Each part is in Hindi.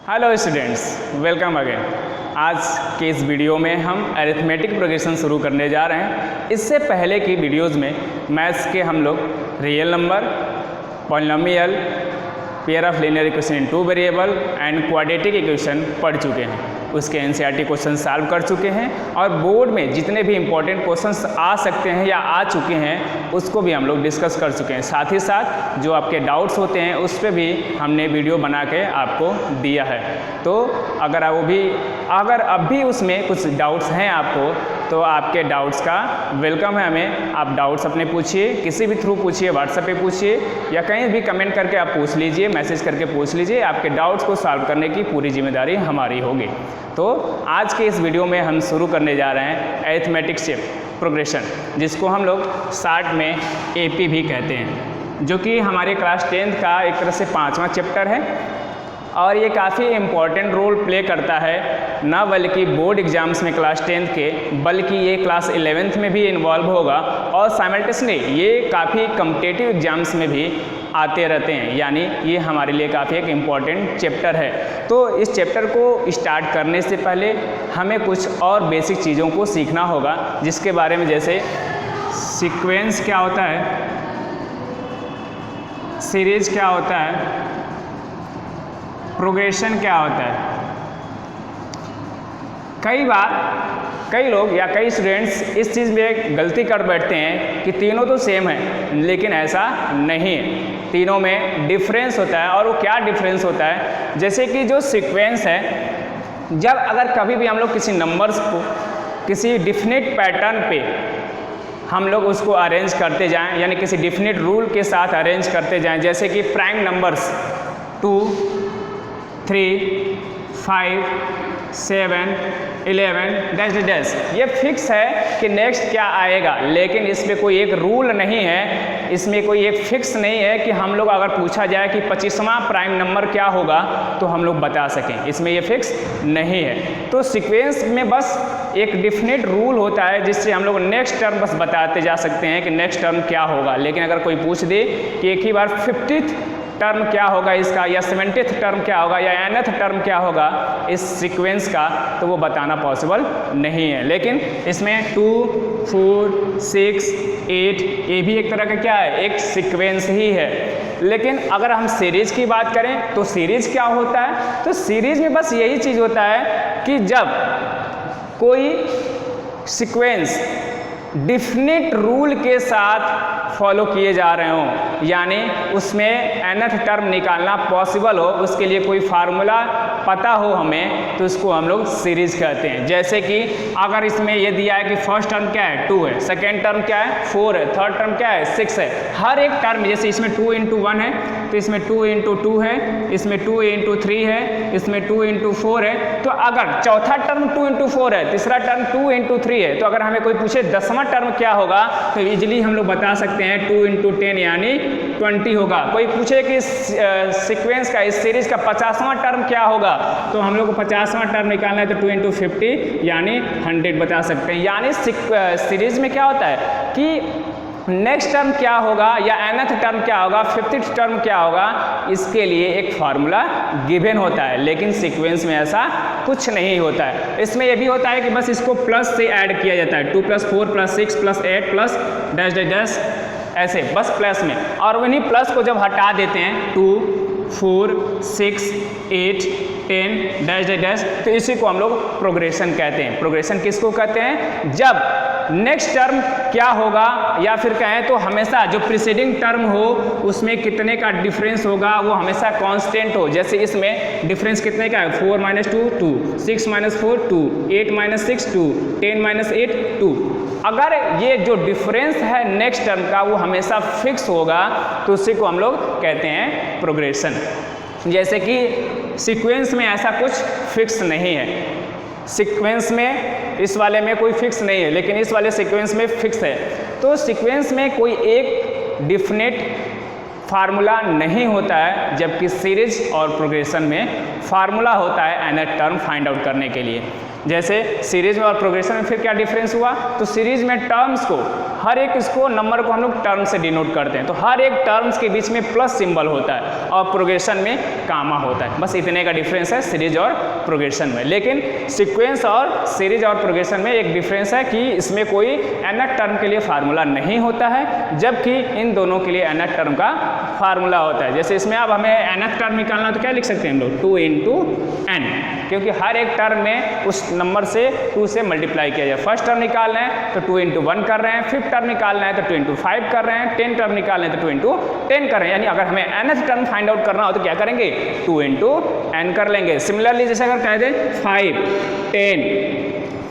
Hello students, welcome again. आज के इस वीडियो में हम अरिथमेटिक प्रोग्रेशन शुरू करने जा रहे हैं। इससे पहले की वीडियोज़ में मैथ्स के हम लोग real number, polynomial, pair of linear equation in two variable and quadratic equation पढ़ चुके हैं। उसके एनसीईआरटी क्वेश्चन सॉल्व कर चुके हैं और बोर्ड में जितने भी इंपॉर्टेंट क्वेश्चंस आ सकते हैं या आ चुके हैं उसको भी हम लोग डिस्कस कर चुके हैं। साथ ही साथ जो आपके डाउट्स होते हैं उस पर भी हमने वीडियो बना के आपको दिया है। तो अगर अब भी उसमें कुछ डाउट्स हैं आपको, तो आपके डाउट्स का वेलकम है हमें। आप डाउट्स अपने पूछिए, किसी भी थ्रू पूछिए, व्हाट्सएप पे पूछिए या कहीं भी कमेंट करके आप पूछ लीजिए, मैसेज करके पूछ लीजिए। आपके डाउट्स को सॉल्व करने की पूरी जिम्मेदारी हमारी होगी। तो आज के इस वीडियो में हम शुरू करने जा रहे हैं अरिथमेटिक प्रोग्रेशन, जिसको हम लोग शॉर्ट में एपी भी कहते हैं, जो कि हमारे क्लास 10th का एक तरह से 5वां चैप्टर है और ये काफ़ी इम्पॉर्टेंट रोल प्ले करता है, ना बल्कि बोर्ड एग्जाम्स में क्लास 10th के, बल्कि ये क्लास 11th में भी इन्वॉल्व होगा और साइमल्टेनियसली ये काफ़ी कॉम्पिटिटिव एग्जाम्स में भी आते रहते हैं। यानी ये हमारे लिए काफ़ी एक इम्पॉर्टेंट चैप्टर है। तो इस चैप्टर को स्टार्ट करने से पहले हमें कुछ और बेसिक चीज़ों को सीखना होगा, जिसके बारे में जैसे सीक्वेंस क्या होता है, सीरीज क्या होता है, प्रोग्रेशन क्या होता है। कई बार कई लोग या कई स्टूडेंट्स इस चीज़ में गलती कर बैठते हैं कि तीनों तो सेम है, लेकिन ऐसा नहीं है। तीनों में डिफरेंस होता है। और वो क्या डिफरेंस होता है, जैसे कि जो सीक्वेंस है, जब अगर कभी भी हम लोग किसी नंबर्स को किसी डिफिनिट पैटर्न पे हम लोग उसको अरेंज करते जाएं, यानी किसी डिफिनिट रूल के साथ अरेंज करते जाएं, जैसे कि प्राइम नंबर्स 2, 3, 5, 7, 11 डैश डैश, ये फिक्स है कि नेक्स्ट क्या आएगा, लेकिन इसमें कोई एक रूल नहीं है, इसमें कोई एक फिक्स नहीं है कि हम लोग अगर पूछा जाए कि 25वां प्राइम नंबर क्या होगा तो हम लोग बता सकें। इसमें ये फिक्स नहीं है। तो सीक्वेंस में बस एक डिफिनिट रूल होता है जिससे हम लोग नेक्स्ट टर्म बस बताते जा सकते हैं कि नेक्स्ट टर्म क्या होगा। लेकिन अगर कोई पूछ दे कि एक ही बार 50th टर्म क्या होगा इसका, या 70th टर्म क्या होगा, या nth टर्म क्या होगा इस सीक्वेंस का, तो वो बताना पॉसिबल नहीं है। लेकिन इसमें 2, 4, 6, 8 ये भी एक तरह का क्या है, एक सीक्वेंस ही है। लेकिन अगर हम सीरीज की बात करें तो सीरीज क्या होता है, तो सीरीज में बस यही चीज़ होता है कि जब कोई सीक्वेंस डिफिनिट रूल के साथ फॉलो किए जा रहे हों, यानी उसमें nth टर्म निकालना पॉसिबल हो, उसके लिए कोई फार्मूला पता हो हमें, तो उसको हम लोग सीरीज कहते हैं। जैसे कि अगर इसमें ये दिया है कि फर्स्ट टर्म क्या है 2 है, सेकेंड टर्म क्या है 4 है, थर्ड टर्म क्या है 6 है, हर एक टर्म जैसे इसमें 2 × 1 है तो इसमें 2 × 2 है, इसमें 2 × 3 है, इसमें 2 × 4 है। तो अगर चौथा टर्म 2 × 4 है, तीसरा टर्म 2 × 3 है, तो अगर हमें कोई पूछे 10वां टर्म क्या होगा तो इजीली हम लोग बता सकते हैं 2 × 10 यानी 20 होगा। कोई पूछे कि सीक्वेंस का, इस सीरीज का 50वां टर्म क्या होगा, तो हम लोग को 50वां टर्म निकालना है तो 2 × 50 यानी 100 बता सकते हैं। यानी सीरीज में क्या होता है कि नेक्स्ट टर्म क्या होगा या nth टर्म क्या होगा, 50th टर्म क्या होगा, इसके लिए एक फार्मूला गिवन होता है। लेकिन सीक्वेंस में ऐसा कुछ नहीं होता है। इसमें यह भी होता है कि बस इसको प्लस से ऐड किया जाता है, 2 + 4 + 6 + 8 प्लस डैश डैश डैश, ऐसे बस प्लस में। और वहीं प्लस को जब हटा देते हैं 2, 4, 6, 8, 10 डैश डैश डैश, तो इसी को हम लोग प्रोग्रेशन कहते हैं। प्रोग्रेशन किसको कहते हैं, जब नेक्स्ट टर्म क्या होगा, या फिर कहें तो हमेशा जो प्रीसीडिंग टर्म हो उसमें कितने का डिफरेंस होगा वो हमेशा कांस्टेंट हो। जैसे इसमें डिफरेंस कितने का है, 4 - 2 2, 6 - 4 2, 8 - 6 2, 10 - 8 2। अगर ये जो डिफरेंस है नेक्स्ट टर्म का वो हमेशा फिक्स होगा तो उसी को हम लोग कहते हैं प्रोग्रेशन। जैसे कि सीक्वेंस में ऐसा कुछ फिक्स नहीं है, सीक्वेंस में इस वाले में कोई फिक्स नहीं है, लेकिन इस वाले सीक्वेंस में फिक्स है। तो सीक्वेंस में कोई एक डिफिनिट फार्मूला नहीं होता है, जबकि सीरीज और प्रोग्रेशन में फार्मूला होता है nth टर्म फाइंड आउट करने के लिए। जैसे सीरीज में और प्रोग्रेशन में फिर क्या डिफरेंस हुआ, तो सीरीज में टर्म्स को हर एक इसको नंबर को हम लोग टर्म से डिनोट करते हैं, तो हर एक टर्म्स के बीच में प्लस सिंबल होता है और प्रोग्रेशन में कामा होता है। बस इतने का डिफरेंस है सीरीज और प्रोग्रेशन में। लेकिन सीक्वेंस और सीरीज और प्रोग्रेशन में एक डिफरेंस है कि इसमें कोई nth टर्म के लिए फार्मूला नहीं होता है, जबकि इन दोनों के लिए nth टर्म का फार्मूला होता है। जैसे इसमें अब हमें nth टर्म निकालना तो क्या लिख सकते हैं हम लोग 2 × n, क्योंकि हर एक टर्म में उस नंबर से 2 से मल्टीप्लाई किया जाए। फर्स्ट टर्म निकालना है तो 2 × 1 कर रहे हैं, फिफ्थ टर्म निकालना है तो 2 × 5 कर रहे हैं, 10 टर्म निकालना है तो 2 × 10 कर रहे हैं। यानी अगर हमें nth टर्म फाइंड आउट करना हो तो क्या करेंगे 2 × n कर लेंगे। सिमिलरली जैसे अगर कह दें 5, 10,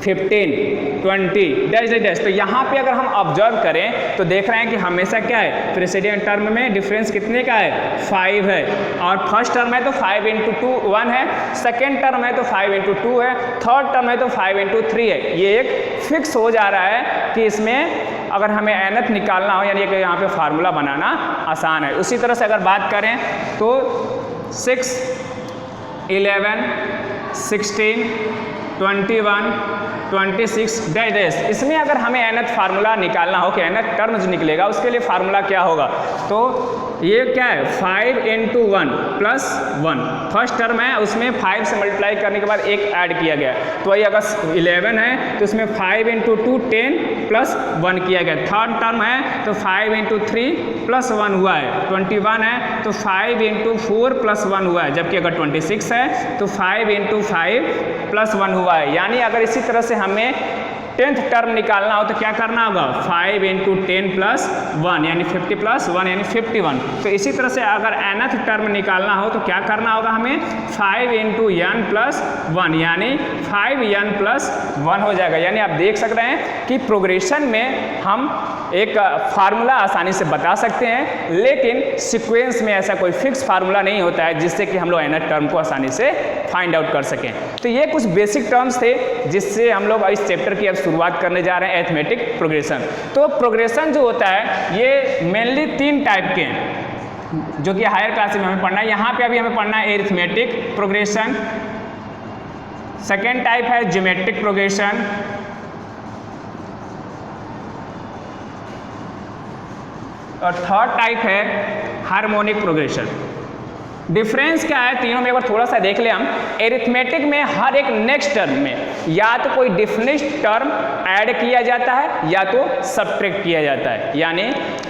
15, 20 डैश डैश, तो यहाँ पे अगर हम ऑब्जर्व करें तो देख रहे हैं कि हमेशा क्या है प्रेसिडेंट टर्म में डिफरेंस कितने का है 5 है, और फर्स्ट टर्म है तो 5 × 2 1 है, सेकेंड टर्म है तो 5 × 2 है, थर्ड टर्म है तो 5 × 3 है। ये एक फिक्स हो जा रहा है कि इसमें अगर हमें nth निकालना हो यानी कि यहाँ पे फार्मूला बनाना आसान है। उसी तरह से अगर बात करें तो 6, 11, 16, 21, 26 डैश डैश, इसमें अगर हमें nth फार्मूला निकालना हो कि nth टर्म जो निकलेगा उसके लिए फार्मूला क्या होगा, तो ये क्या है 5 × 1 + 1, फर्स्ट टर्म है उसमें 5 से मल्टीप्लाई करने के बाद एक ऐड किया गया, तो वही अगर 11 है तो उसमें 5 × 2 10 + 1 किया गया, थर्ड टर्म है तो 5 × 3 + 1 हुआ है, 21 है तो 5 × 4 + 1 हुआ है, जबकि अगर 26 है तो 5 × 5 + 1 हुआ है। यानी अगर इसी तरह से हमें 10th टर्म निकालना हो तो क्या करना होगा 5 × 10 + 1 यानी 50 + 1 यानी 51। तो इसी तरह से अगर nth टर्म निकालना हो तो क्या करना होगा हमें 5 × n + 1 यानी 5n + 1 हो जाएगा। यानी आप देख सक रहे हैं कि प्रोग्रेशन में हम एक फार्मूला आसानी से बता सकते हैं, लेकिन सीक्वेंस में ऐसा कोई फिक्स फार्मूला नहीं होता है जिससे कि हम लोग nth टर्म को आसानी से फाइंड आउट कर सकें। तो ये कुछ बेसिक टर्म्स थे जिससे हम लोग इस चैप्टर की अब शुरुआत करने जा रहे हैं, अरिथमेटिक प्रोग्रेशन। तो प्रोग्रेशन जो होता है ये मेनली 3 टाइप के हैं जो कि हायर क्लास में हमें पढ़ना है। यहाँ पे अभी हमें पढ़ना है अरिथमेटिक प्रोग्रेशन, सेकेंड टाइप है ज्योमेट्रिक प्रोग्रेशन, और थर्ड टाइप है हार्मोनिक प्रोग्रेशन। डिफरेंस क्या है तीनों में एक बार थोड़ा सा देख ले हम। एरिथमेटिक में हर एक नेक्स्ट टर्म में या तो कोई डिफरेंट टर्म ऐड किया जाता है या तो सब्ट्रैक्ट किया जाता है, यानी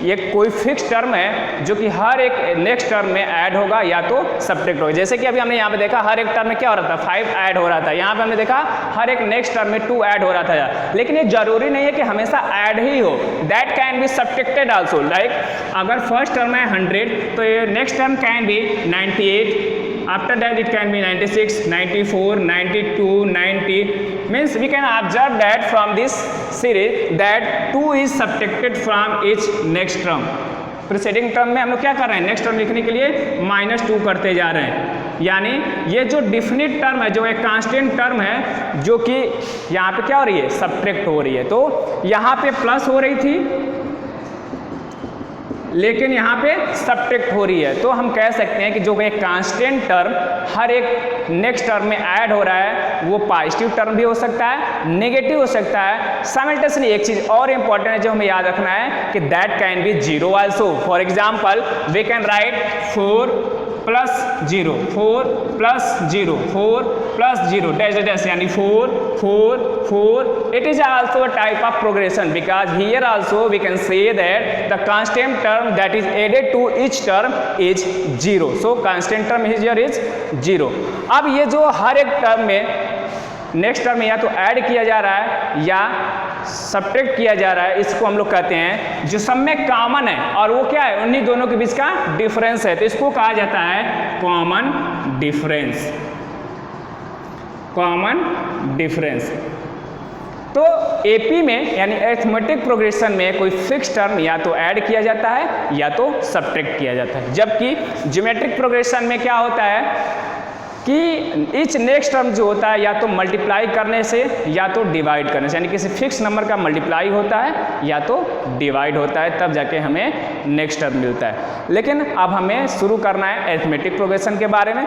ये कोई फिक्स टर्म है जो कि हर एक नेक्स्ट टर्म में ऐड होगा या तो सब्ट्रैक्ट होगा। जैसे कि अभी हमने यहाँ पे देखा हर एक टर्म में क्या हो रहा था 5 ऐड हो रहा था, यहाँ पे हमने देखा हर एक नेक्स्ट टर्म में 2 ऐड हो रहा था। लेकिन ये जरूरी नहीं है कि हमेशा ऐड ही हो, that can be subtracted also. Like अगर फर्स्ट टर्म है 100 तो ये next term can be 98, after that it can be 96, 94, 92, 90, means we can observe that from this series that 2 is subtracted from each next term। Preceding term में हम लोग क्या कर रहे हैं नेक्स्ट टर्म लिखने के लिए -2 करते जा रहे हैं, यानी ये जो डिफिनिट टर्म है जो एक कांस्टेंट टर्म है जो कि यहाँ पे क्या हो रही है सब्ट्रैक्ट हो रही है। तो यहाँ पे प्लस हो रही थी लेकिन यहाँ पे सब्ट्रैक्ट हो रही है, तो हम कह सकते हैं कि जो एक कांस्टेंट टर्म हर एक नेक्स्ट टर्म में ऐड हो रहा है वो पॉजिटिव टर्म भी हो सकता है, नेगेटिव हो सकता है। साइमल्टेनियसली एक चीज़ और इम्पॉर्टेंट है जो हमें याद रखना है कि that can be 0 also. For example we can write 4 + 0, 4 + 0, 4 + 0 dash dash यानी 4 4 4। It is also a type of progression because here also we can say that the constant term that is added to each term is 0. So constant term here is 0. अब ये जो हर एक टर्म में नेक्स्ट टर्म में या तो ऐड किया जा रहा है या सब्ट्रैक्ट किया जा रहा है, इसको हम लोग कहते हैं जो सब में कॉमन है और वो क्या है उन्हीं दोनों के बीच का डिफरेंस है, तो इसको कहा जाता है कॉमन डिफरेंस। Common difference. तो एपी में यानी अरिथमेटिक प्रोग्रेशन में कोई फिक्स टर्म या तो ऐड किया जाता है या तो सब्ट्रैक्ट किया जाता है, जबकि ज्योमेट्रिक प्रोग्रेशन में क्या होता है कि ईच नेक्स्ट टर्म जो होता है या तो मल्टीप्लाई करने से या तो डिवाइड करने से, यानी किसी फिक्स नंबर का मल्टीप्लाई होता है या तो डिवाइड होता है, तब जाके हमें नेक्स्ट टर्म मिलता है। लेकिन अब हमें शुरू करना है अरिथमेटिक प्रोग्रेशन के बारे में।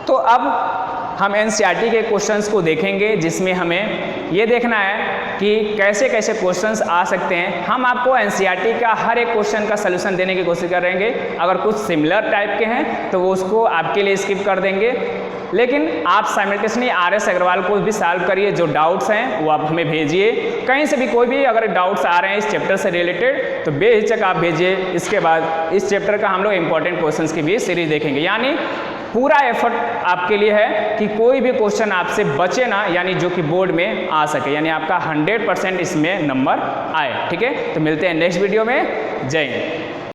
तो अब हम एनसीईआरटी के क्वेश्चंस को देखेंगे, जिसमें हमें ये देखना है कि कैसे कैसे क्वेश्चंस आ सकते हैं। हम आपको एनसीईआरटी का हर एक क्वेश्चन का सलूशन देने की कोशिश करेंगे। अगर कुछ सिमिलर टाइप के हैं तो वो उसको आपके लिए स्किप कर देंगे, लेकिन आप साइमल्टेनियसली RS अग्रवाल को भी सॉल्व करिए। जो डाउट्स हैं वो आप हमें भेजिए, कहीं से भी कोई भी अगर डाउट्स आ रहे हैं इस चैप्टर से रिलेटेड तो बेहिचक आप भेजिए। इसके बाद इस चैप्टर का हम लोग इंपॉर्टेंट क्वेश्चंस की भी सीरीज देखेंगे। यानी पूरा एफर्ट आपके लिए है कि कोई भी क्वेश्चन आपसे बचे ना, यानी जो कि बोर्ड में आ सके, यानी आपका 100% इसमें नंबर आए। ठीक है, तो मिलते हैं नेक्स्ट वीडियो में। जय हिंद।